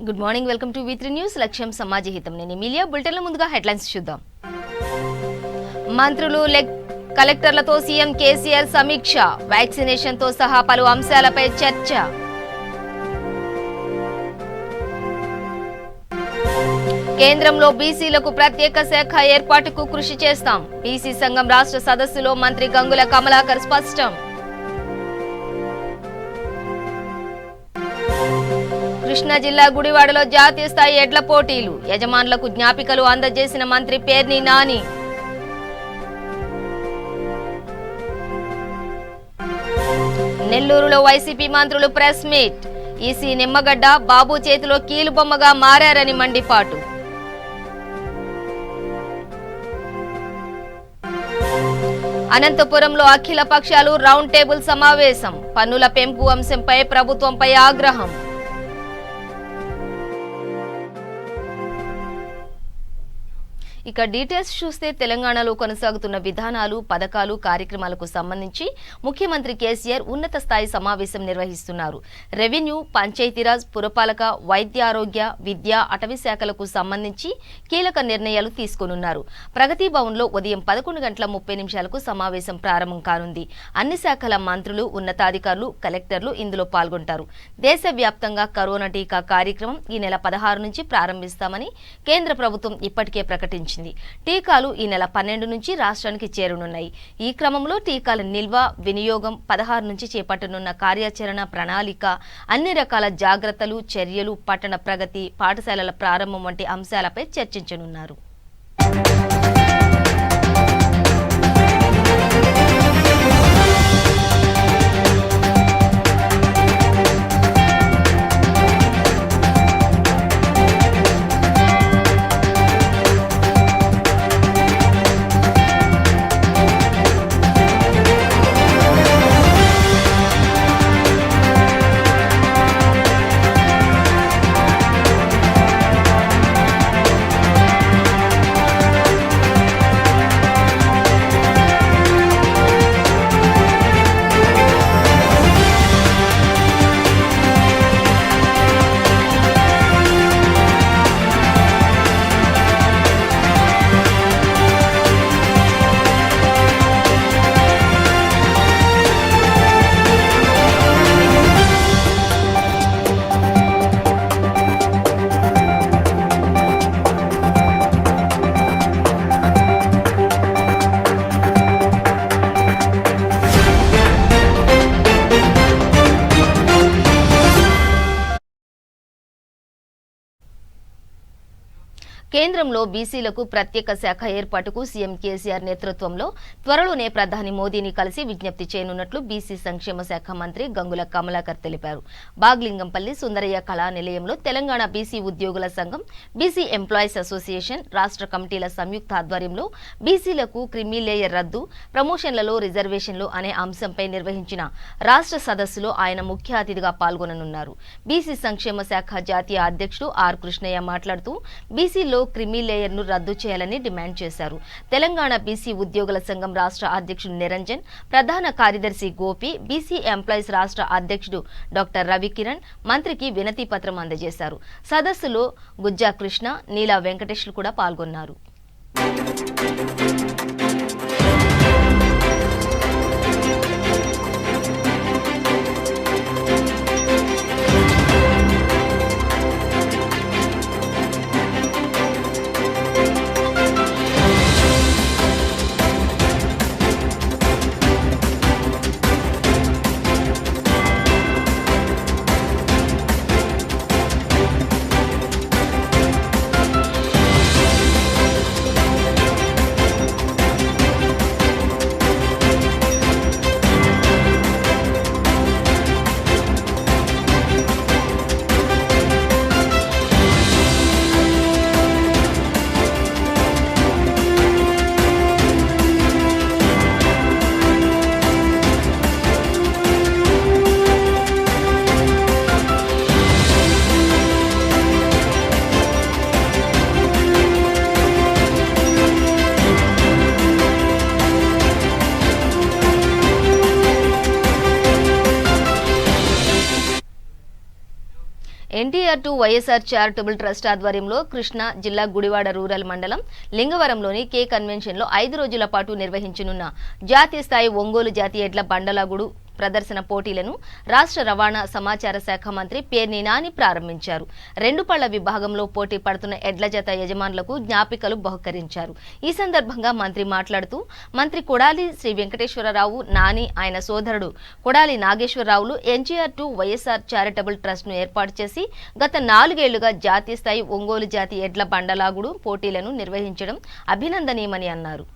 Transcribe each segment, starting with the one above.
Good morning, welcome to V3 news. లక్ష్యం సమాజహితం. నేను Emilia. బులెటిన్ల ముందుగా హెడ్లైన్స్ చూద్దాం. మంత్రులు కలెక్టర్లతో సీఎం కేసీఆర్ సమీక్ష. వ్యాక్సినేషన్ తో సహా పలు అంశాలపై చర్చ. కేంద్రంలో బీసీలకు ప్రత్యేక శాఖ ఏర్పాటుకు కృషి చేస్తాం. బీసీ సంఘం రాష్ట్ర సదస్సులో మంత్రి గంగుల కమలాకర్ స్పష్టం. కృష్ణా జిల్లా గుడివాడలో జాతీయ స్థాయి ఎడ్ల పోటీలు. యజమానులకు జ్ఞాపికలు అందజేసిన మంత్రి పేర్ని నాని. నెల్లూరులో వైసీపీ మంత్రులు ప్రెస్ మీట్. ఈసీ నిమ్మగడ్డ బాబు చేతిలో కీలుబొమ్మగా మారారని మండిపాటు. అనంతపురంలో అఖిల పక్షాలు రౌండ్ టేబుల్ సమావేశం. పన్నుల పెంపు అంశంపై ప్రభుత్వంపై ఆగ్రహం. ఇక డీటెయిల్స్ చూస్తే తెలంగాణలో కొనసాగుతున్న విధానాలు, పథకాలు, కార్యక్రమాలకు సంబంధించి ముఖ్యమంత్రి కేసీఆర్ ఉన్నత స్థాయి సమావేశం నిర్వహిస్తున్నారు. రెవెన్యూ, పంచాయతీరాజ్, పురపాలక, వైద్య ఆరోగ్య, విద్య, అటవీ శాఖలకు సంబంధించి కీలక నిర్ణయాలు తీసుకోనున్నారు. ప్రగతి భవన్లో ఉదయం 11:30 సమావేశం ప్రారంభం కానుంది. అన్ని శాఖల మంత్రులు, ఉన్నతాధికారులు, కలెక్టర్లు ఇందులో పాల్గొంటారు. దేశవ్యాప్తంగా కరోనా టీకా కార్యక్రమం ఈ నెల 16 నుంచి ప్రారంభిస్తామని కేంద్ర ప్రభుత్వం ఇప్పటికే ప్రకటించింది. టీకాలు ఈ నెల 12 నుంచి రాష్ట్రానికి చేరనున్నాయి. ఈ క్రమంలో టీకాల నిల్వ, వినియోగం, 16 నుంచి చేపట్టనున్న కార్యాచరణ ప్రణాళిక, అన్ని రకాల జాగ్రత్తలు, చర్యలు, పట్టణ ప్రగతి, పాఠశాలల ప్రారంభం వంటి అంశాలపై చర్చించనున్నారు. కేంద్రంలో బీసీలకు ప్రత్యేక శాఖ ఏర్పాటుకు సీఎం కేసీఆర్ నేతృత్వంలో త్వరలోనే ప్రధాని మోదీని కలిసి విజ్ఞప్తి చేయనున్నట్లు బీసీ సంక్షేమ శాఖ మంత్రి గంగుల కమలాకర్ తెలిపారు. బాగ్లింగంపల్లి సుందరయ్య కళా నిలయంలో తెలంగాణ బీసీ ఉద్యోగుల సంఘం, బీసీ ఎంప్లాయీస్ అసోసియేషన్ రాష్ట్ర కమిటీల సంయుక్త ఆధ్వర్యంలో బీసీలకు క్రిమీ లేయర్ రద్దు, ప్రమోషన్లలో రిజర్వేషన్లు అనే అంశంపై నిర్వహించిన రాష్ట్ర సదస్సులో ఆయన ముఖ్య అతిథిగా పాల్గొననున్నారు. బీసీ సంక్షేమ శాఖ జాతీయ అధ్యక్షుడు ఆర్ కృష్ణయ్య మాట్లాడుతూ బీసీలో క్రిమీ లేయర్ ను రద్దు చేయాలని డిమాండ్ చేశారు. తెలంగాణ బీసీ ఉద్యోగుల సంఘం రాష్ట్ర అధ్యక్షుడు నిరంజన్, ప్రధాన కార్యదర్శి గోపి, బీసీ ఎంప్లాయీస్ రాష్ట్ర అధ్యక్షుడు డాక్టర్ రవికిరణ్ మంత్రికి వినతి పత్రం అందజేశారు. సదస్సులో గుజ్జా కృష్ణ, నీలా వెంకటేష్లు కూడా పాల్గొన్నారు. NTR to YSR charitable trust ఆధ్వర్యంలో కృష్ణా జిల్లా గుడివాడ రూరల్ మండలం లింగవరంలోని కే కన్వెన్షన్లో 5 రోజుల పాటు నిర్వహించనున్న జాతీయ స్థాయి ఒంగోలు జాతి ఎడ్ల బండలాగుడు ప్రదర్శన పోటీలను రాష్ట్ర రవాణా సమాచార శాఖ మంత్రి పేర్ని నాని ప్రారంభించారు. 2 పళ్ల విభాగంలో పోటీ పడుతున్న ఎడ్ల జత యజమానులకు జ్ఞాపికలు బహుకరించారు. ఈ సందర్భంగా మంత్రి మాట్లాడుతూ మంత్రి కొడాలి శ్రీ వెంకటేశ్వరరావు నాని ఆయన సోదరుడు కొడాలి నాగేశ్వరరావులు NTR to YSR charitable trust ను ఏర్పాటు చేసి గత 4 ఏళ్లుగా జాతీయ స్థాయి ఒంగోలు జాతి ఎడ్ల బండలాగుడు పోటీలను నిర్వహించడం అభినందనీయమని అన్నారు.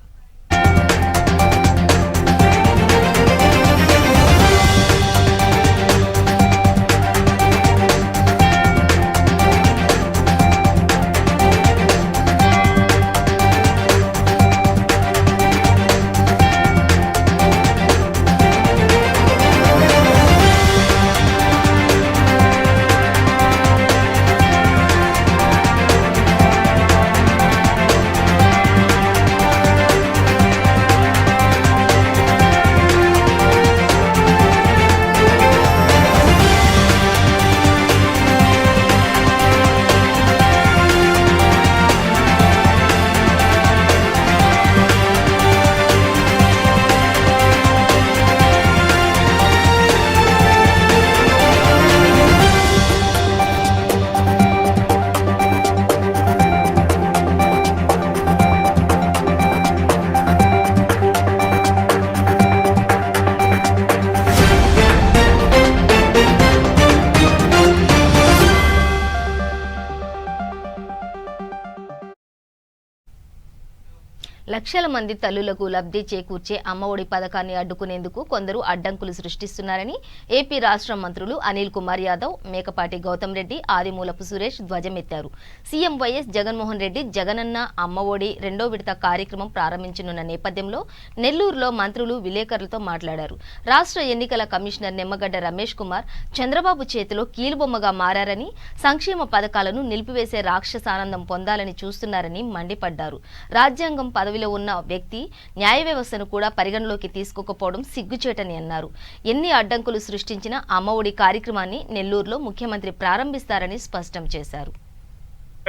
లక్షల మంది తల్లులకు లబ్ధి చేకూర్చే అమ్మఒడి పథకాన్ని అడ్డుకునేందుకు కొందరు అడ్డంకులు సృష్టిస్తున్నారని ఏపీ రాష్ట్ర మంత్రులు అనిల్ కుమార్ యాదవ్, మేకపాటి గౌతమ్ రెడ్డి, ఆదిమూలపు సురేష్ ధ్వజమెత్తారు. సీఎం వైఎస్ జగన్మోహన్ రెడ్డి జగనన్న అమ్మఒడి 2వ విడత కార్యక్రమం ప్రారంభించనున్న నేపథ్యంలో నెల్లూరులో మంత్రులు విలేకరులతో మాట్లాడారు. రాష్ట్ర ఎన్నికల కమిషనర్ నిమ్మగడ్డ రమేష్ కుమార్ చంద్రబాబు చేతిలో కీలుబొమ్మగా మారారని, సంక్షేమ పథకాలను నిలిపివేసే రాక్షసానందం పొందాలని చూస్తున్నారని మండిపడ్డారు. రాజ్యాంగం పదవిలో ఉన్న వ్యక్తి న్యాయ వ్యవస్థను కూడా పరిగణలోకి తీసుకోకపోవడం సిగ్గుచేటని అన్నారు. ఎన్ని అడ్డంకులు సృష్టించినా అమ్మఒడి కార్యక్రమాన్ని నెల్లూరులో ముఖ్యమంత్రి ప్రారంభిస్తారని స్పష్టం చేశారు.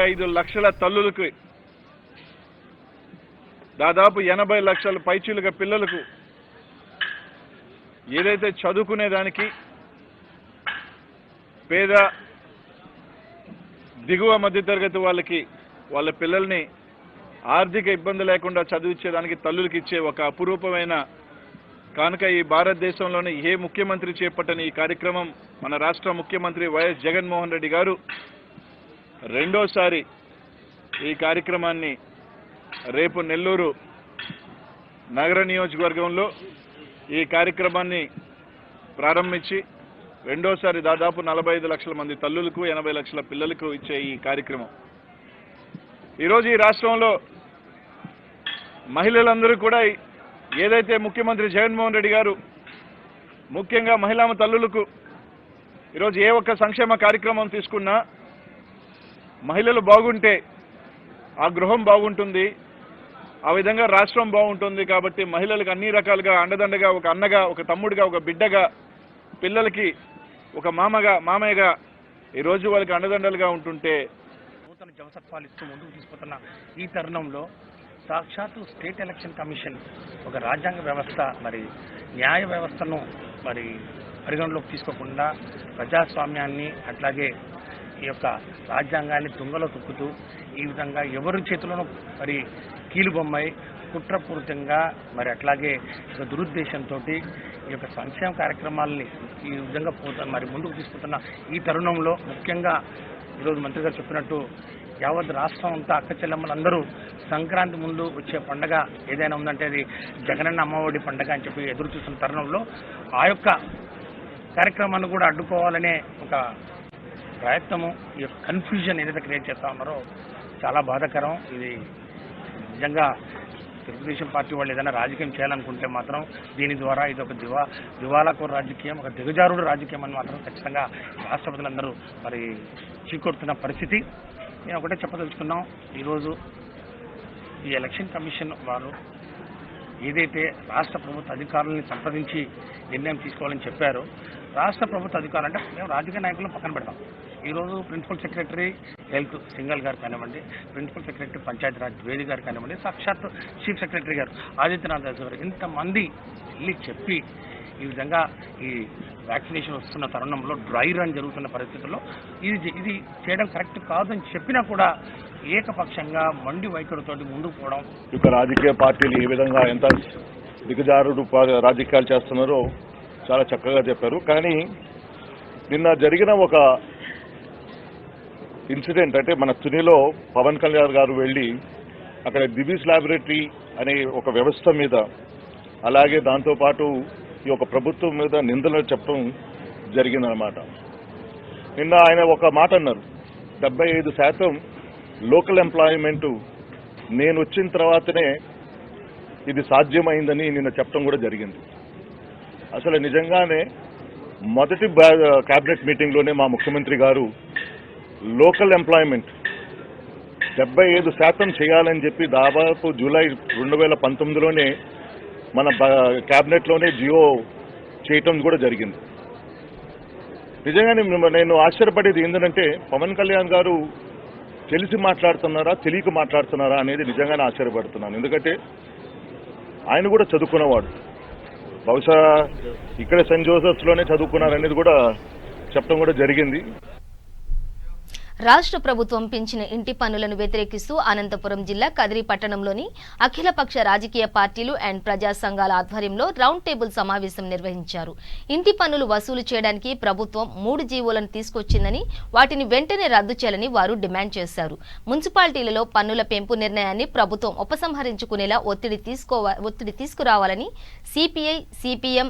5 లక్షల తల్లులకు, దాదాపు 80 లక్షల పైచీలుగా పిల్లలకు ఏదైతే చదువుకునేదానికి పేద దిగువ మధ్యతరగతి వాళ్ళకి వాళ్ళ పిల్లల్ని ఆర్థిక ఇబ్బంది లేకుండా చదివించేదానికి తల్లులకి ఇచ్చే ఒక అపురూపమైన కానుక ఈ భారతదేశంలోని ఏ ముఖ్యమంత్రి చేపట్టని ఈ కార్యక్రమం మన రాష్ట్ర ముఖ్యమంత్రి వైఎస్ జగన్మోహన్ రెడ్డి గారు రెండోసారి ఈ కార్యక్రమాన్ని రేపు నెల్లూరు నగర నియోజకవర్గంలో ఈ కార్యక్రమాన్ని ప్రారంభించి రెండోసారి దాదాపు 45 లక్షల మంది తల్లులకు 80 లక్షల పిల్లలకు ఇచ్చే ఈ కార్యక్రమం ఈరోజు ఈ రాష్ట్రంలో మహిళలందరూ కూడా ఏదైతే ముఖ్యమంత్రి జగన్మోహన్ రెడ్డి గారు ముఖ్యంగా మహిళా తల్లులకు ఈరోజు ఏ ఒక్క సంక్షేమ కార్యక్రమం తీసుకున్నా మహిళలు బాగుంటే ఆ గృహం బాగుంటుంది, ఆ విధంగా రాష్ట్రం బాగుంటుంది. కాబట్టి మహిళలకు అన్ని రకాలుగా అండదండగా, ఒక అన్నగా, ఒక తమ్ముడిగా, ఒక బిడ్డగా, పిల్లలకి ఒక మామయ్యగా ఈరోజు వాళ్ళకి అండదండలుగా ఉంటుంటే నూతన జవసత్వాలు ఇస్తూ ముందుకు తీసుకుపోతున్న ఈ తరుణంలో సాక్షాత్తు స్టేట్ ఎలక్షన్ కమిషన్ ఒక రాజ్యాంగ వ్యవస్థ, మరి న్యాయ వ్యవస్థను మరి పరిగణలోకి తీసుకోకుండా ప్రజాస్వామ్యాన్ని అట్లాగే ఈ యొక్క రాజ్యాంగాన్ని తుంగలో తొక్కుతూ ఈ విధంగా ఎవరి చేతిలోనూ మరి కీలుబొమ్మై కుట్రపూరితంగా మరి అట్లాగే ఒక దురుద్దేశంతో ఈ యొక్క సంక్షేమ కార్యక్రమాలని ఈ విధంగా మరి ముందుకు తీసుకుపోతున్న ఈ తరుణంలో ముఖ్యంగా ఈరోజు మంత్రి గారు చెప్పినట్టు యావత్ రాష్ట్రం అంతా అక్క చెల్లెమ్మలందరూ సంక్రాంతి ముందు వచ్చే పండగ ఏదైనా ఉందంటే అది జగనన్న అమ్మఒడి పండగ అని చెప్పి ఎదురు చూస్తున్న తరుణంలో ఆ యొక్క కార్యక్రమాన్ని కూడా అడ్డుకోవాలనే ఒక ప్రయత్నము, ఈ యొక్క కన్ఫ్యూజన్ ఏదైతే క్రియేట్ చేస్తా ఉన్నారో చాలా బాధాకరం. ఇది నిజంగా తెలుగుదేశం పార్టీ వాళ్ళు ఏదైనా రాజకీయం చేయాలనుకుంటే మాత్రం దీని ద్వారా ఇది ఒక దివాలాకోరు రాజకీయం, ఒక దిగజారుడు రాజకీయం అని మాత్రం ఖచ్చితంగా రాష్ట్రపతులందరూ మరి చీకొడుతున్న పరిస్థితి. నేను ఒకటే చెప్పదలుచుకున్నాం, ఈరోజు ఈ ఎలక్షన్ కమిషన్ వారు ఏదైతే రాష్ట్ర ప్రభుత్వ అధికారులని సంప్రదించి నిర్ణయం తీసుకోవాలని చెప్పారో, రాష్ట్ర ప్రభుత్వ అధికారులు అంటే మేము రాజకీయ నాయకులను పక్కన పెడతాం, ఈరోజు ప్రిన్సిపల్ సెక్రటరీ హెల్త్ సింగల్ గారు కానివ్వండి, ప్రిన్సిపల్ సెక్రటరీ పంచాయతీరాజ్ ద్వేది గారు కానివ్వండి, సాక్షాత్ చీఫ్ సెక్రటరీ గారు ఆదిత్యనాథ్ దాస్ గారు ఇంతమంది వెళ్ళి చెప్పి ఈ విధంగా ఈ వ్యాక్సినేషన్ వస్తున్న తరుణంలో డ్రై రన్ జరుగుతున్న పరిస్థితుల్లో ఇది చేయడం కరెక్ట్ కాదని చెప్పినా కూడా ఏకపక్షంగా మండి వైఖరితో ముందుకు పోవడం. ఇక రాజకీయ పార్టీలు ఏ విధంగా ఎంత దిగజారుడు రాజకీయాలు చేస్తున్నారో చాలా చక్కగా చెప్పారు. కానీ నిన్న జరిగిన ఒక ఇన్సిడెంట్ అంటే మన తునిలో పవన్ కళ్యాణ్ గారు వెళ్ళి అక్కడ దివీస్ ల్యాబొరేటరీ అనే ఒక వ్యవస్థ మీద అలాగే దాంతోపాటు ఈ యొక్క ప్రభుత్వం మీద నిందలు చెప్పడం జరిగిందనమాట. నిన్న ఆయన ఒక మాట అన్నారు, 75% లోకల్ ఎంప్లాయ్మెంటు నేను వచ్చిన తర్వాతనే ఇది సాధ్యమైందని నిన్న చెప్పడం కూడా జరిగింది. అసలు నిజంగానే మొదటి క్యాబినెట్ మీటింగ్లోనే మా ముఖ్యమంత్రి గారు లోకల్ ఎంప్లాయ్మెంట్ 75% చేయాలని చెప్పి దాదాపు జూలై 2019లోనే మన క్యాబినెట్లోనే జియో చేయటం కూడా జరిగింది. నిజంగానే నేను ఆశ్చర్యపడేది ఏంటంటే పవన్ కళ్యాణ్ గారు తెలిసి మాట్లాడుతున్నారా తెలియక మాట్లాడుతున్నారా అనేది నిజంగానే ఆశ్చర్యపడుతున్నాను. ఎందుకంటే ఆయన కూడా చదువుకున్నవాడు, బహుశా ఇక్కడే సెయింట్ జోసెఫ్స్లోనే చదువుకున్నారనేది కూడా చెప్పడం కూడా జరిగింది. రాష్ట్ర ప్రభుత్వం పెంచిన ఇంటి పన్నులను వ్యతిరేకిస్తూ అనంతపురం జిల్లా కదిరి పట్టణంలోని అఖిలపక్ష రాజకీయ పార్టీలు అండ్ ప్రజా సంఘాల ఆధ్వర్యంలో రౌండ్ టేబుల్ సమావేశం నిర్వహించారు. ఇంటి పన్నులు వసూలు చేయడానికి ప్రభుత్వం 3 జీవోలను తీసుకొచ్చిందని, వాటిని వెంటనే రద్దు చేయాలని వారు డిమాండ్ చేశారు. మున్సిపాలిటీలలో పన్నుల పెంపు నిర్ణయాన్ని ప్రభుత్వం ఉపసంహరించుకునేలా ఒత్తిడి తీసుకురావాలని సిపిఐ, సిపిఎం,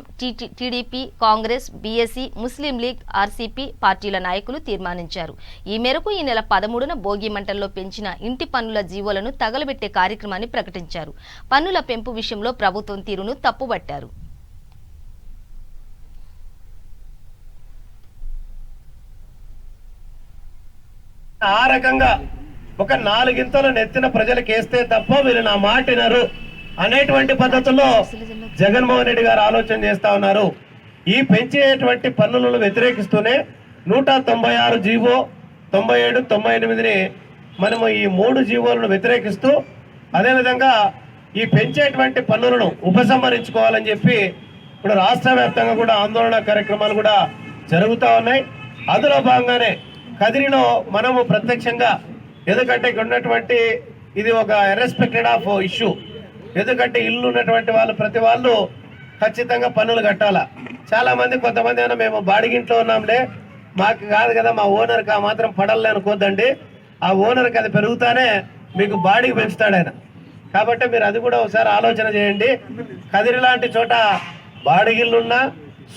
టీడీపీ, కాంగ్రెస్, బీఎస్సీ, ముస్లిం లీగ్, ఆర్సీపీ పార్టీల నాయకులు తీర్మానించారు. ఈ మేరకు ఈ నెల 13న భోగి మంటల్లో పెంచిన ఇంటి పన్నుల జీవోలను తగలబెట్టే కార్యక్రమాన్ని ప్రకటించారు. పన్నుల పెంపు విషయంలో ప్రభుత్వం తీరును తప్పుబట్టారు. ఆ రకంగా ఒక 4 గింతలు నెత్తిన ప్రజలకు వేస్తే తప్ప వీళ్ళు నా మాట వినరు అనేటువంటి పద్ధతిలో జగన్మోహన్ రెడ్డి గారు ఆలోచన చేస్తా ఉన్నారు. ఈ పెంచేటువంటి పన్నులను వ్యతిరేకిస్తూనే 196 జీవో, 97, 98ని మనము ఈ 3 జీవోలను వ్యతిరేకిస్తూ అదేవిధంగా ఈ పెంచేటువంటి పన్నులను ఉపసంహరించుకోవాలని చెప్పి ఇప్పుడు రాష్ట్ర వ్యాప్తంగా కూడా ఆందోళన కార్యక్రమాలు కూడా జరుగుతూ ఉన్నాయి. అందులో భాగంగానే కదిరిలో మనము ప్రత్యక్షంగా, ఎందుకంటే ఇక్కడ ఉన్నటువంటి ఇది ఒక ఇర్రెస్పెక్టెడ్ ఆఫ్ ఇష్యూ, ఎందుకంటే ఇల్లు ఉన్నటువంటి వాళ్ళు ప్రతి వాళ్ళు ఖచ్చితంగా పన్నులు కట్టాలా. చాలా మంది కొంతమంది అయినా మేము బాడిగింట్లో ఉన్నాంలే, మాకు కాదు కదా, మా ఓనర్కి ఆ మాత్రం పడలే అనుకోద్దండి, ఆ ఓనర్కి అది పెరుగుతానే మీకు బాడీకి పెంచుతాడు ఆయన. కాబట్టి మీరు అది కూడా ఒకసారి ఆలోచన చేయండి. కదిరి లాంటి చోట బాడిగిళ్ళున్నా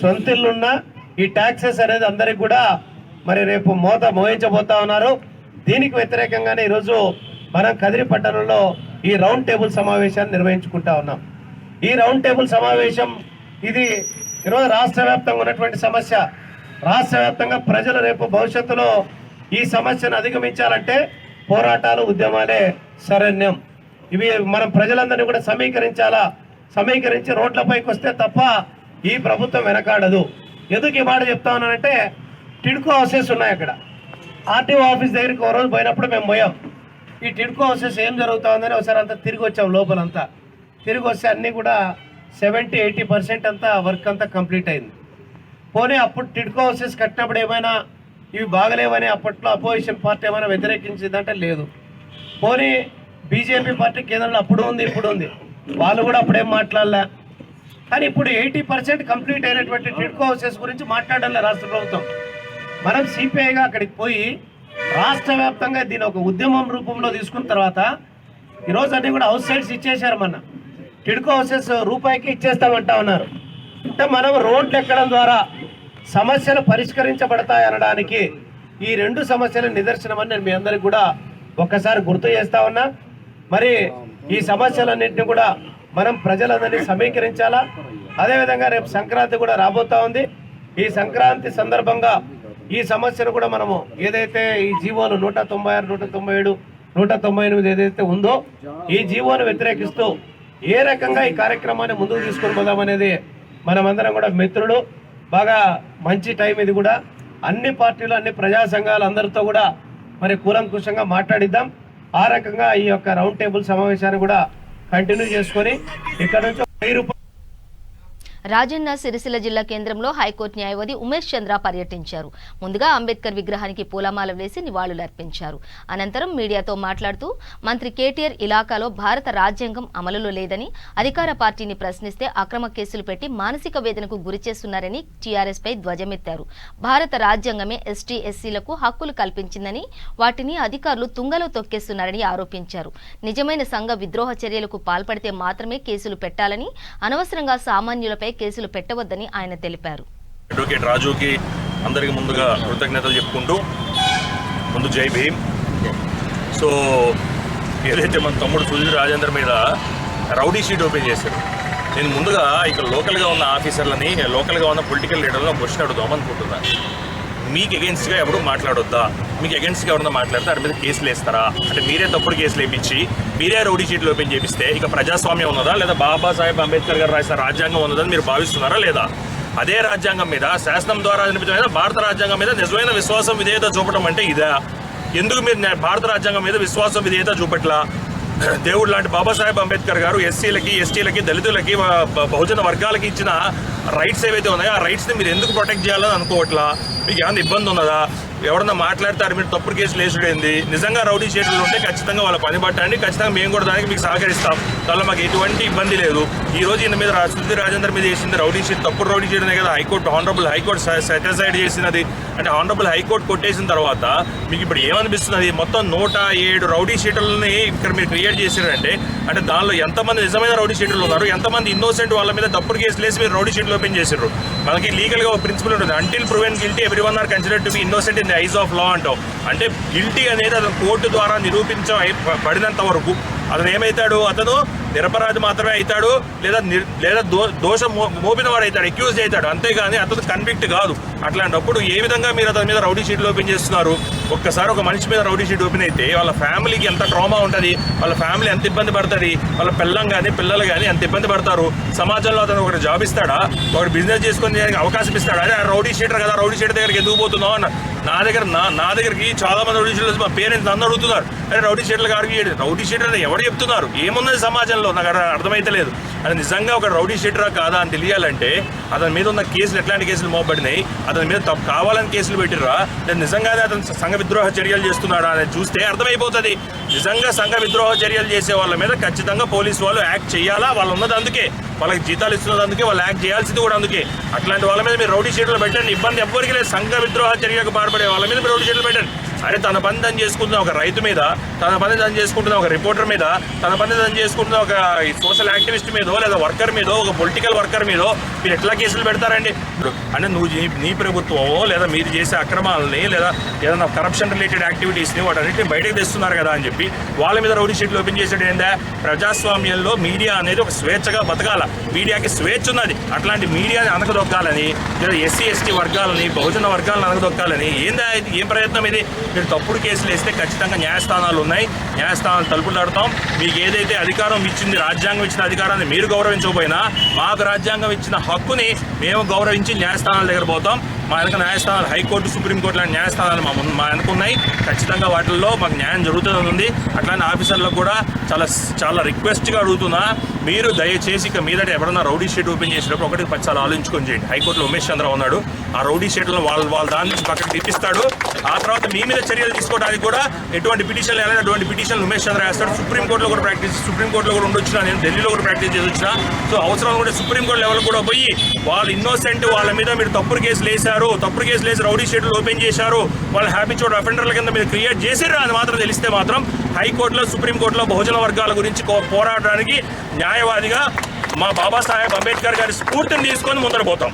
సొంతిల్లున్నా ఈ ట్యాక్సెస్ అనేది అందరికి కూడా మరి రేపు మోయించబోతా ఉన్నారు. దీనికి వ్యతిరేకంగానే ఈరోజు మనం కదిరి పట్టణంలో ఈ రౌండ్ టేబుల్ సమావేశాన్ని నిర్వహించుకుంటా ఉన్నాం. ఈ రౌండ్ టేబుల్ సమావేశం ఇది ఈరోజు రాష్ట్ర వ్యాప్తంగా ఉన్నటువంటి సమస్య. రాష్ట్ర వ్యాప్తంగా ప్రజలు రేపు భవిష్యత్తులో ఈ సమస్యను అధిగమించాలంటే పోరాటాలు, ఉద్యమాలే శరణ్యం. ఇవి మనం ప్రజలందరినీ కూడా సమీకరించి రోడ్లపైకి వస్తే తప్ప ఈ ప్రభుత్వం వెనకాడదు. ఎందుకు ఈ మాట చెప్తా ఉన్నానంటే, టిడ్కో హౌసెస్ ఉన్నాయి అక్కడ. ఆర్టీఓ ఆఫీస్ దగ్గరికి ఒక రోజు పోయినప్పుడు మేము పోయాం. ఈ టిడ్కో హౌసెస్ ఏం జరుగుతూ ఉందని ఒకసారి అంతా తిరిగి వచ్చాం. లోపలంతా తిరిగి వస్తే అన్నీ కూడా 70-80% అంతా వర్క్ అంతా కంప్లీట్ అయింది. పోనీ అప్పుడు టిడ్కో హౌసెస్ కట్టినప్పుడు ఏమైనా ఇవి బాగలేవని అప్పట్లో అపోజిషన్ పార్టీ ఏమైనా వ్యతిరేకించిందంటే లేదు. పోనీ బీజేపీ పార్టీ కేంద్రంలో అప్పుడు ఉంది, ఇప్పుడు ఉంది, వాళ్ళు కూడా అప్పుడేం మాట్లాడలే. కానీ ఇప్పుడు 80% కంప్లీట్ అయినటువంటి టిడ్కో హౌసెస్ గురించి మాట్లాడాలి రాష్ట్ర ప్రభుత్వం. మనం సిపిఐగా అక్కడికి పోయి రాష్ట్ర వ్యాప్తంగా దీని ఒక ఉద్యమం రూపంలో తీసుకున్న తర్వాత ఈరోజు అన్నీ కూడా హౌస్ సైడ్స్ ఇచ్చేశారు. మన టిడ్కో హౌసెస్ రూపాయికి ఇచ్చేస్తామంటా ఉన్నారు. అంటే మనం రోడ్లు ఎక్కడం ద్వారా సమస్యలు పరిష్కరించబడతాయి అనడానికి ఈ 2 సమస్యల నిదర్శనమని నేను మీ అందరికి కూడా ఒక్కసారి గుర్తు చేస్తా ఉన్నా. మరి ఈ సమస్యలన్నింటినీ కూడా మనం ప్రజలందరినీ సమీకరించాలా. అదేవిధంగా రేపు సంక్రాంతి కూడా రాబోతా ఉంది. ఈ సంక్రాంతి సందర్భంగా ఈ సమస్యను కూడా మనము ఏదైతే ఈ జీవోలు 196, 197, 198 ఏదైతే ఉందో ఈ జీవోను వ్యతిరేకిస్తూ ఏ రకంగా ఈ కార్యక్రమాన్ని ముందుకు తీసుకొని పోదామనేది మనమందరం కూడా మిత్రులు బాగా మంచి టైం ఇది కూడా. అన్ని పార్టీలు అన్ని ప్రజా సంఘాలు అందరితో కూడా మరి కూలంకుషంగా మాట్లాడిద్దాం. ఆ రకంగా ఈ యొక్క రౌండ్ టేబుల్ సమావేశాన్ని కూడా కంటిన్యూ చేసుకొని ఇక్కడ నుంచి 1000 రూపాయలు రాజన్న సిరిసిల్ల జిల్లా కేంద్రంలో హైకోర్టు న్యాయవాది ఉమేష్ చంద్ర పర్యటించారు. ముందుగా అంబేద్కర్ విగ్రహానికి పూలమాల వేసి నివాళులర్పించారు. అనంతరం మీడియాతో మాట్లాడుతూ మంత్రి కేటీఆర్ ఇలాకాలో భారత రాజ్యాంగం అమలులో లేదని, అధికార పార్టీని ప్రశ్నిస్తే అక్రమ కేసులు పెట్టి మానసిక వేదనకు గురిచేస్తున్నారని టీఆర్ఎస్ పై ధ్వజమెత్తారు. భారత రాజ్యాంగమే ఎస్టీ ఎస్సీలకు హక్కులు కల్పించిందని, వాటిని అధికారులు తుంగలో తొక్కేస్తున్నారని ఆరోపించారు. నిజమైన సంఘ విద్రోహ చర్యలకు పాల్పడితే మాత్రమే కేసులు పెట్టాలని, అనవసరంగా సామాన్యులపై కేసులు పెట్టవద్దని ఆయన తెలిపారు. అడ్వకేట్ రాజుకి అందరికి ముందుగా కృతజ్ఞతలు చెప్పుకుంటూ ముందు జై భీమ్. సో ఏదైతే మన తమ్ముడు సుధీర్ రాజేందర్ మీద రౌడీ షీట్ ఓపెన్ చేశారు, నేను ముందుగా ఇక్కడ లోకల్గా ఉన్న ఆఫీసర్లని, లోకల్గా ఉన్న పొలిటికల్ లీడర్లను క్వశ్చన్ అడుగుదామనుకుంటున్నాను. మీకు ఎగెన్స్ట్గా ఎవరు మాట్లాడొద్దా? మీకు ఎగెన్స్ట్గా ఎవరన్నా మాట్లాడితే దాని మీద కేసులు వేస్తారా? అంటే మీరే తప్పుడు కేసులు వేయించి మీరే రౌడీ షీట్లు ఓపెన్ చేపిస్తే ఇక ప్రజాస్వామ్యం ఉన్నదా, లేదా బాబాసాహెబ్ అంబేద్కర్ గారు రాసిన రాజ్యాంగం ఉన్నదని మీరు భావిస్తున్నారా లేదా? అదే రాజ్యాంగం మీద, శాసనం ద్వారా నిర్మితమైన భారత రాజ్యాంగం మీద నిజమైన విశ్వాసం విధేయత చూపడం అంటే ఇదా? ఎందుకు మీరు భారత రాజ్యాంగం మీద విశ్వాసం విధేయత చూపట్లా? దేవుడు లాంటి బాబాసాహెబ్ అంబేద్కర్ గారు ఎస్సీలకి, ఎస్టీలకి, దళితులకి, బహుజన వర్గాలకి ఇచ్చిన రైట్స్ ఏవైతే ఉన్నాయో ఆ రైట్స్ని మీరు ఎందుకు ప్రొటెక్ట్ చేయాలని అనుకోవట్లా? మీకు ఏమైనా ఇబ్బంది ఉన్నదా? ఎవరన్నా మాట్లాడతారు మీరు తప్పుడు కేసులు వేసుడేంది? నిజంగా రౌడీ షీట్లు ఉంటే ఖచ్చితంగా వాళ్ళ పని పట్టండి, ఖచ్చితంగా మేము కూడా దానికి మీకు సహకరిస్తాం. దానిలో మాకు ఎటువంటి ఇబ్బంది లేదు. ఈ రోజు ఈయన మీద సుధీర్ రాజేందర్ మీద చేసింది రౌడీ షీట్, తప్పుడు రౌడీ షీట్ అనే కదా హైకోర్టు, ఆనరబుల్ హైకోర్టు సెటిసైడ్ చేసినది. అంటే ఆనరబుల్ హైకోర్టు కొట్టేసిన తర్వాత మీకు ఇప్పుడు ఏమనిపిస్తున్నది? మొత్తం 107 రౌడీ షీట్లని ఇక్కడ మీరు క్రియేట్ చేశారంటే, అంటే దానిలో ఎంతమంది నిజమైన రౌడీ షీట్లు ఉన్నారు, ఎంతమంది ఇన్నోసెంట్ వాళ్ళ మీద తప్పుడు కేసులు వేసి మీరు రౌడీ షీట్లు ఓపెన్ చేశారు. మనకి లీగల్గా ఒక ప్రిన్సిపల్ ఉంటుంది, until proven guilty everyone are considered to be innocent in the eyes of law అంటాం. అంటే గిల్టీ అనేది అతను కోర్టు ద్వారా నిరూపించబడినంత వరకు అతను ఏమవుతాడు? అతను నిరపరాధి మాత్రమే అవుతాడు, లేదా దోషం మోపిన వాడు అవుతాడు, అక్యూజ్ అవుతాడు. అంతేగాని అతను కన్విక్ట్ కాదు. అట్లాంటప్పుడు ఏ విధంగా మీరు అతని మీద రౌడీ షీట్లు ఓపెన్ చేస్తున్నారు? ఒక్కసారి ఒక మనిషి మీద రౌడీ షీట్ ఓపెన్ అయితే వాళ్ళ ఫ్యామిలీకి ఎంత ట్రామా ఉంటుంది, వాళ్ళ ఫ్యామిలీ ఎంత ఇబ్బంది పడుతుంది, వాళ్ళ పిల్లం కానీ పిల్లలు కానీ ఎంత ఇబ్బంది పడతారు. సమాజంలో అతను ఒకటి జాబ్ ఇస్తాడా, ఒకటి బిజినెస్ చేసుకుని అవకాశం ఇస్తాడా? అదే రౌడీ షీటర్ కదా, రౌడీ షీటర్ దగ్గరికి ఎందుకు పోతున్నావు అన్న. నా దగ్గరికి చాలా మంది రౌడీ షీటర్స్, మా పేరెంట్స్ నన్ను అడుగుతున్నారు, అరే రౌడీ షీటర్లకు ఆర్గ్యూ, రౌడీ షీటర్ అని ఎవరు చెప్తున్నారు? ఏమున్నది సమాజంలో? నాకు అర్థమైతే లేదు. అది నిజంగా ఒక రౌడీ షీటరా కాదా అని తెలియాలంటే అతని మీద ఉన్న కేసులు ఎట్లాంటి కేసులు మోపబడినాయి, అతని మీద కావాలని కేసులు పెట్టిర్రా, లేదా నిజంగానే అతను సంఘ విద్రోహ చర్యలు చేస్తున్నాడా అనేది చూస్తే అర్థమైపోతుంది. నిజంగా సంఘ విద్రోహ చర్యలు చేసే వాళ్ళ మీద ఖచ్చితంగా పోలీసు వాళ్ళు యాక్ట్ చేయాలా. వాళ్ళు ఉన్నది అందుకే, వాళ్ళకి జీతాలు ఇస్తున్నది అందుకే, వాళ్ళు యాక్ట్ చేయాల్సింది కూడా అందుకే. అట్లాంటి వాళ్ళ మీద మీరు రౌడీ షీట్లు పెట్టండి, ఇబ్బంది ఎవ్వరికి లేదు. సంఘ విద్రోహ చర్యకు పాల్పడే వాళ్ళ మీద మీరు రౌడీ షీట్లు పెట్టండి. అరే తన పని తను చేసుకుంటున్న ఒక రైతు మీద, తన పని తను చేసుకుంటున్న ఒక రిపోర్టర్ మీద, తన పని తను చేసుకుంటున్న ఒక సోషల్ యాక్టివిస్ట్ మీదో, లేదా వర్కర్ మీదో, ఒక పొలిటికల్ వర్కర్ మీదో మీరు ఎట్లా కేసులు పెడతారండి? అంటే నువ్వు నీ ప్రభుత్వమో లేదా మీరు చేసే అక్రమాలని, లేదా ఏదైనా కరప్షన్ రిలేటెడ్ యాక్టివిటీస్ని వాటన్నిటిని బయటకు తెస్తున్నారు కదా అని చెప్పి వాళ్ళ మీద రౌడీ షీట్లు ఓపెన్ చేసేది ఏందా? ప్రజాస్వామ్యంలో మీడియా అనేది ఒక స్వేచ్ఛగా బతకాల, మీడియాకి స్వేచ్ఛ ఉన్నది. అట్లాంటి మీడియాని అనకదొక్కాలని, లేదా ఎస్సీ ఎస్టీ వర్గాలని, బహుజన వర్గాలను అనకదొక్కాలని ఏందా? ఏం ప్రయత్నం ఇది? మీరు తప్పుడు కేసులు వేస్తే ఖచ్చితంగా న్యాయస్థానాలు ఉన్నాయి, న్యాయస్థానాలు తలుపులు తడతాం. మీకు ఏదైతే అధికారం ఇచ్చింది, రాజ్యాంగం ఇచ్చిన అధికారాన్ని మీరు గౌరవించకపోయినా మాకు రాజ్యాంగం ఇచ్చిన హక్కుని మేము గౌరవించి న్యాయస్థానాల దగ్గర పోతాం. మా వెనక న్యాయస్థానాలు, హైకోర్టు, సుప్రీంకోర్టు లాంటి న్యాయస్థానాలు మా వెనుకున్నాయి. ఖచ్చితంగా వాటిల్లో మాకు న్యాయం జరుగుతుంది. అట్లాంటి ఆఫీసర్లకు కూడా చాలా రిక్వెస్ట్గా అడుగుతున్నా, మీరు దయచేసి ఇక మీదట ఎవరైనా రౌడీ షీట్ ఓపెన్ చేసినప్పుడు 1-10 సార్లు ఆలోచించుకొని చేయండి. హైకోర్టులో ఉమేష్ చంద్ర ఉన్నాడు, ఆ రౌడీ షీట్లను వాళ్ళ దాని నుంచి పక్కన తిప్పిస్తాడు. ఆ తర్వాత మీ మీద చర్యలు తీసుకోవడానికి కూడా ఎటువంటి పిటిషన్లు వేయాలని అటువంటి పిటిషన్లు ఉమేష్ చంద్ర వేస్తాడు. సుప్రీంకోర్టులో కూడా సుప్రీంకోర్టులో కూడా ఉండొచ్చిన, నేను ఢిల్లీలో కూడా ప్రాక్టీస్ చేసి వచ్చిన. సో అవసరం కూడా సుప్రీంకోర్టు లెవెల్ కూడా పోయి వాళ్ళు ఇన్నోసెంట్, వాళ్ళ మీద మీరు తప్పుడు కేసులు వేశారు, తప్పుడు కేసులు వేసి రౌడీ షీట్లు ఓపెన్ చేశారు, వాళ్ళు హ్యాబిచువల్ అఫెండర్ల కింద మీరు క్రియేట్ చేసిర్రు అని మాత్రం తెలిస్తే మాత్రం హైకోర్టులో, సుప్రీంకోర్టులో బహుజన వర్గాల గురించి పోరాడడానికి న్యాయవాదిగా మా బాబాసాహెబ్ అంబేద్కర్ గారి స్ఫూర్తిని తీసుకొని ముందర పోతాం.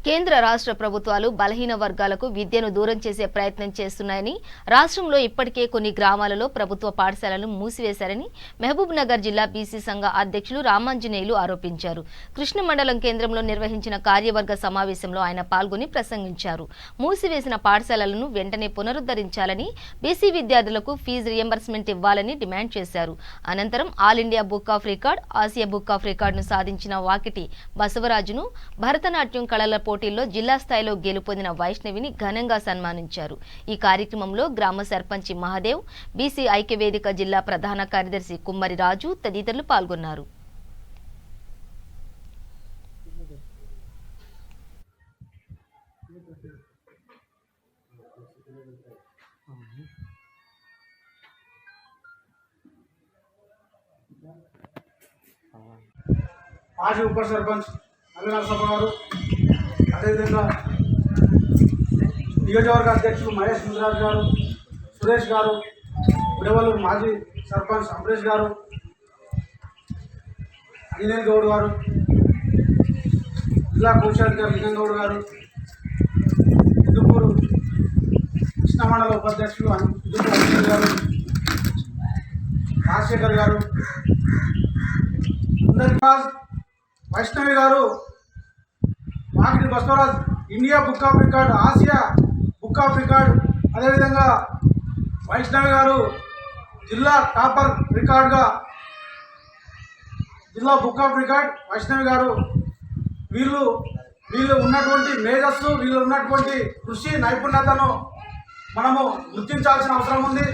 కేంద్ర రాష్ట్ర ప్రభుత్వాలు బలహీన వర్గాలకు విద్యను దూరం చేసే ప్రయత్నం చేస్తున్నాయని, రాష్ట్రంలో ఇప్పటికే కొన్ని గ్రామాలలో ప్రభుత్వ పాఠశాలలను మూసివేశారని మహబూబ్ నగర్ జిల్లా బీసీ సంఘ అధ్యక్షులు రామాంజనేయులు ఆరోపించారు. కృష్ణ మండలం కేంద్రంలో నిర్వహించిన కార్యవర్గ సమావేశంలో ఆయన పాల్గొని ప్రసంగించారు. మూసివేసిన పాఠశాలలను వెంటనే పునరుద్ధరించాలని, బీసీ విద్యార్థులకు ఫీజు రియంబర్స్మెంట్ ఇవ్వాలని డిమాండ్ చేశారు. అనంతరం all India book of record, Asia book of రికార్డును సాధించిన వాకిటి బసవరాజును భరతనాట్యం కళల పోటీల్లో జిల్లా స్థాయిలో గెలుపొందిన వైష్ణవిని ఘనంగా సన్మానించారు. ఈ కార్యక్రమంలో గ్రామ సర్పంచి మహాదేవ్, బీసీ ఐక్యవేదిక జిల్లా ప్రధాన కార్యదర్శి కుమ్మరి రాజు తదితరులు పాల్గొన్నారు. మాజీ ఉప సర్పంచ్ నల్లనరసప్ప గారు, అదేవిధంగా నియోజకవర్గ అధ్యక్షులు మహేష్ ముదిరాజు గారు, సురేష్ గారు, ఉడవలూరు మాజీ సర్పంచ్ అంబరీష్ గారు, అంజనేయ గౌడ్ గారు, జిల్లా కోశాధికారి లింగంగౌడ్ గారు, ఇందుకూరు కృష్ణమండల ఉపాధ్యక్షులు ఇందుకూరు అనిల్ గారు, రాజశేఖర్ గారు, వైష్ణవి గారు, Vakiti Basavaraj India book of record, Asia book of record, అదేవిధంగా వైష్ణవి గారు జిల్లా టాపర్ రికార్డ్గా జిల్లా బుక్ ఆఫ్ రికార్డ్ వైష్ణవి గారు. వీళ్ళు ఉన్నటువంటి మేధస్సు, వీళ్ళు ఉన్నటువంటి కృషి నైపుణ్యతను మనము గుర్తించాల్సిన అవసరం ఉంది.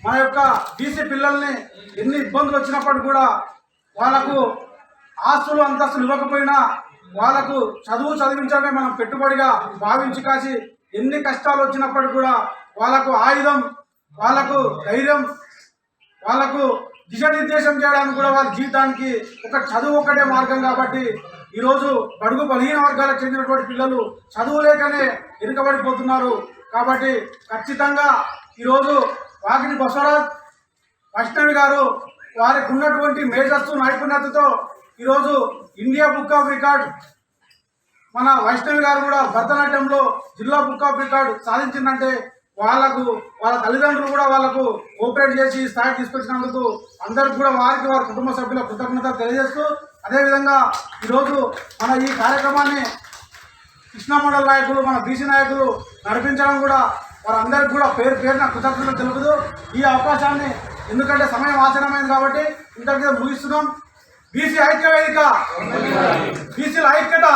మన యొక్క బీసీ పిల్లల్ని ఎన్ని ఇబ్బందులు వచ్చినప్పటికీ కూడా వాళ్ళకు ఆస్తులు అంతస్తులు ఇవ్వకపోయినా వాళ్ళకు చదివించడమే మనం పెట్టుబడిగా భావించి కాసి ఎన్ని కష్టాలు వచ్చినప్పటికీ కూడా వాళ్ళకు ఆయుధం, వాళ్ళకు ధైర్యం, వాళ్ళకు దిశానిర్దేశం చేయడానికి కూడా వాళ్ళ జీవితానికి ఒక చదువు ఒక్కటే మార్గం. కాబట్టి ఈరోజు బడుగు బలహీన వర్గాలకు చెందినటువంటి పిల్లలు చదువు లేకనే వెనుకబడిపోతున్నారు. కాబట్టి ఖచ్చితంగా ఈరోజు వాకిటి బసవరాజ్ వైష్ణవి గారు వారికి ఉన్నటువంటి మేధస్సు నైపుణ్యతతో ఈరోజు ఇండియా బుక్ ఆఫ్ రికార్డ్, మన వైష్ణవి గారు కూడా భరతనాట్యంలో జిల్లా బుక్ ఆఫ్ రికార్డ్ సాధించిందంటే వాళ్ళ తల్లిదండ్రులు కూడా వాళ్ళకు కోఆపరేట్ చేసి స్థాయికి తీసుకొచ్చినందుకు అందరికి కూడా వారి కుటుంబ సభ్యుల కృతజ్ఞత తెలియజేస్తూ, అదేవిధంగా ఈరోజు మన ఈ కార్యక్రమాన్ని కృష్ణమండల నాయకులు, మన బీసీ నాయకులు నడిపించడం కూడా వారందరికీ కూడా పేరున కృతజ్ఞతలు తెలుపుతూ, ఈ అవకాశాన్ని ఎందుకంటే సమయం ఆసన్నమైంది కాబట్టి ఇంతకు ముగిస్తున్నాం. బీసీ ఐక్యవేదిక, బీసీల ఐక్యత,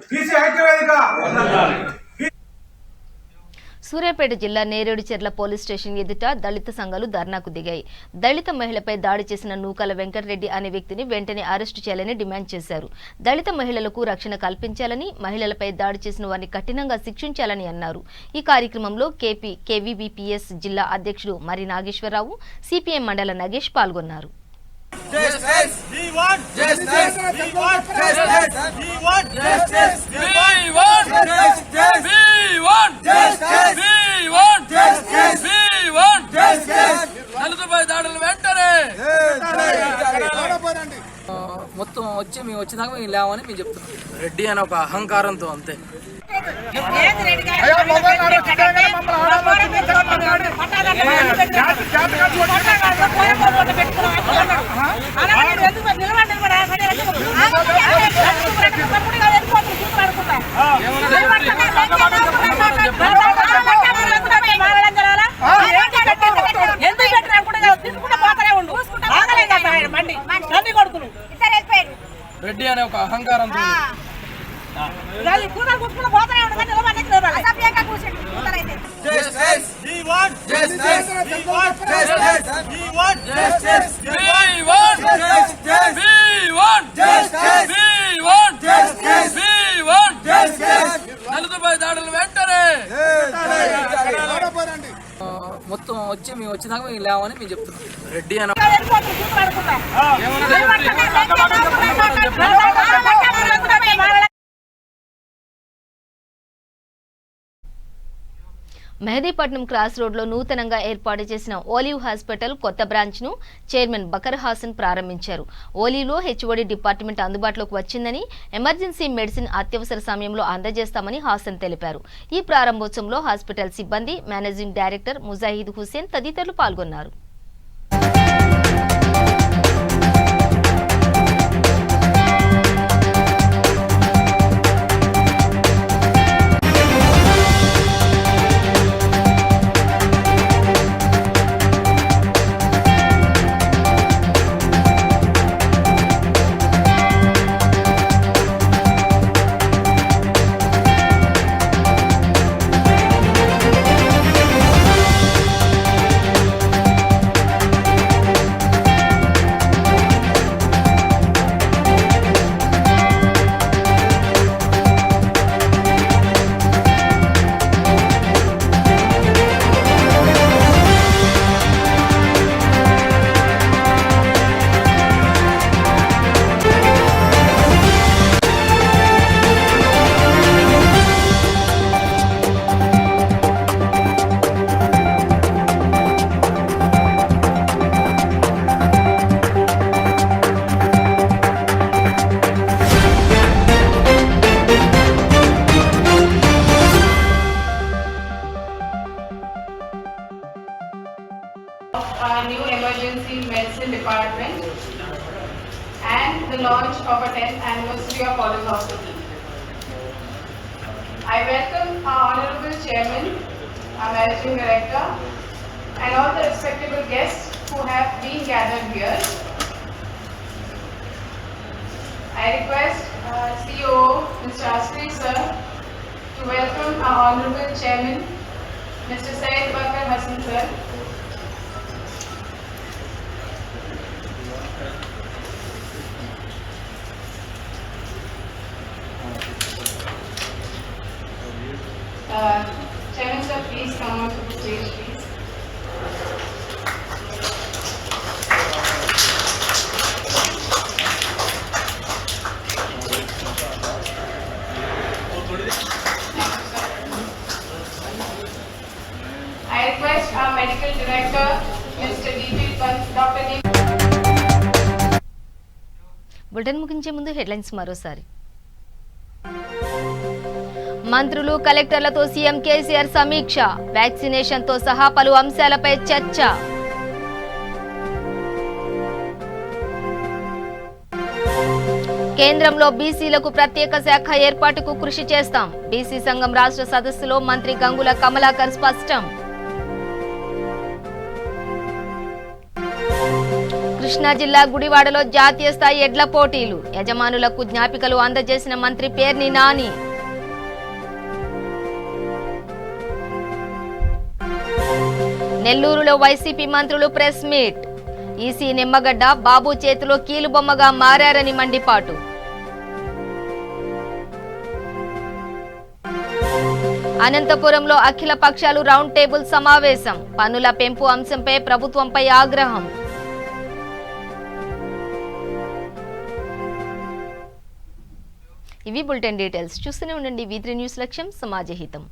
బీసీ ఐక్యవేదిక. సూర్యాపేట జిల్లా నేరేడుచెర్ల పోలీస్ స్టేషన్ ఎదుట దళిత సంఘాలు ధర్నాకు దిగాయి. దళిత మహిళపై దాడి చేసిన నూకల వెంకటరెడ్డి అనే వ్యక్తిని వెంటనే అరెస్టు చేయాలని డిమాండ్ చేశారు. దళిత మహిళలకు రక్షణ కల్పించాలని, మహిళలపై దాడి చేసిన వారిని కఠినంగా శిక్షించాలని అన్నారు. ఈ కార్యక్రమంలో కేవీబీపీఎస్ జిల్లా అధ్యక్షుడు మరి నాగేశ్వరరావు, సిపిఎం మండల నగేష్ పాల్గొన్నారు. మొత్తం వచ్చి మేము వచ్చినాక మేము లేవని మేము చెప్తున్నాం. రెడ్డి అని ఒక అహంకారంతో అంతే. రెడ్డి అనే ఒక అహంకారంతో దాడులు వెంటనే మొత్తం వచ్చి మేము వచ్చినాక మేము లేవని మేము చెప్తున్నాం. రెడ్డి అని మెహదీపట్నం క్రాస్ రోడ్లో నూతనంగా ఏర్పాటు చేసిన ఓలివ్ హాస్పిటల్ కొత్త బ్రాంచ్ను చైర్మన్ బకర్ హాసన్ ప్రారంభించారు. ఓలివ్లో హెచ్ఓడి డిపార్ట్మెంట్ అందుబాటులోకి వచ్చిందని, ఎమర్జెన్సీ మెడిసిన్ అత్యవసర సమయంలో అందజేస్తామని హాసన్ తెలిపారు. ఈ ప్రారంభోత్సవంలో హాస్పిటల్ సిబ్బంది, మేనేజింగ్ డైరెక్టర్ ముజాహిద్ హుసేన్ తదితరులు పాల్గొన్నారు. Our new emergency medicine department and the launch of a 10th anniversary of Olive Hospital. I welcome our honorable chairman, our managing director, and all the respectable guests who have been gathered here. I request CEO Mr. Asri sir to welcome our honorable chairman, Mr. Syed Bakar Hassan sir. Chairman sir, please come on to the stage, please. I request our medical director, Mr. D.P. Dr. D. Bulletin ముగించే ముందు headlines మరోసారి. మంత్రులు, కలెక్టర్లతో CM KCR సమీక్ష, వ్యాక్సినేషన్తో సహా పలు అంశాలపై చర్చ. కేంద్రంలో బీసీలకు ప్రత్యేక శాఖ ఏర్పాటుకు కృషి చేస్తాం, బీసీ సంఘం రాష్ట్ర సదస్సులో మంత్రి గంగుల కమలాకర్ స్పష్టం. కృష్ణా జిల్లా గుడివాడలో జాతీయ స్థాయి ఎడ్ల పోటీలు, యజమానులకు జ్ఞాపికలు అందజేసిన మంత్రి పేర్ని నాని. నెల్లూరులో వైసీపీ మంత్రులు ప్రెస్ మీట్, ఈసీ నిమ్మగడ్డ బాబు చేతిలో కీలుబొమ్మగా మారారని మండిపాటు. అనంతపురంలో అఖిల పక్షాలు రౌండ్ టేబుల్ సమావేశం, పన్నుల పెంపు అంశంపై ప్రభుత్వంపై ఆగ్రహం. ఇవి బులెటిన్ డీటెయిల్స్. చూస్తూనే ఉండండి V3 న్యూస్, లక్ష్యం సమాజహితం.